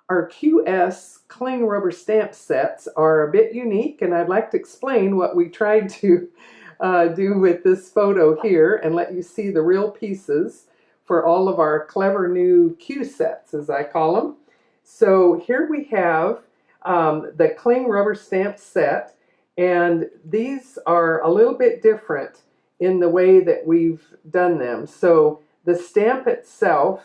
Our QS cling rubber stamp sets are a bit unique, and I'd like to explain what we tried to do with this photo here and let you see the real pieces for all of our clever new Q sets, as I call them. So here we have the cling rubber stamp set, and these are a little bit different in the way that we've done them. So the stamp itself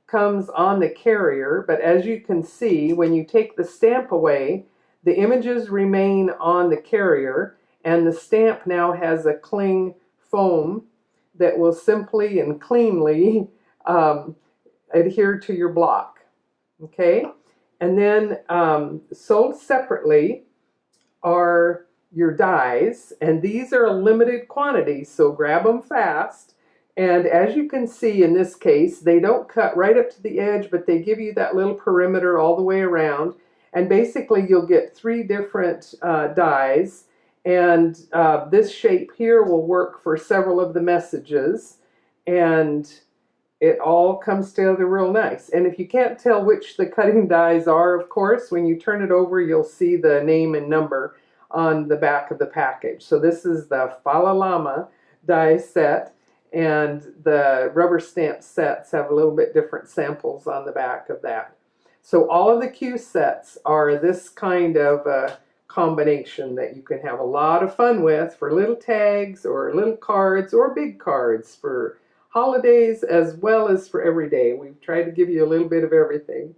comes on the carrier, but as you can see, when you take the stamp away, the images remain on the carrier, and the stamp now has a cling foam that will simply and cleanly adhere to your block. Okay, and then sold separately are your dies, and these are a limited quantity, so grab them fast. And as you can see in this case, they don't cut right up to the edge, but they give you that little perimeter all the way around. And basically you'll get 3 different dies. And this shape here will work for several of the messages. And it all comes together real nice. And if you can't tell which the cutting dies are, of course, when you turn it over, you'll see the name and number on the back of the package. So this is the Falalama die set. And the rubber stamp sets have a little bit different samples on the back of that. So all of the Q sets are this kind of combination that you can have a lot of fun with for little tags or little cards or big cards for holidays as well as for every day. We've tried to give you a little bit of everything.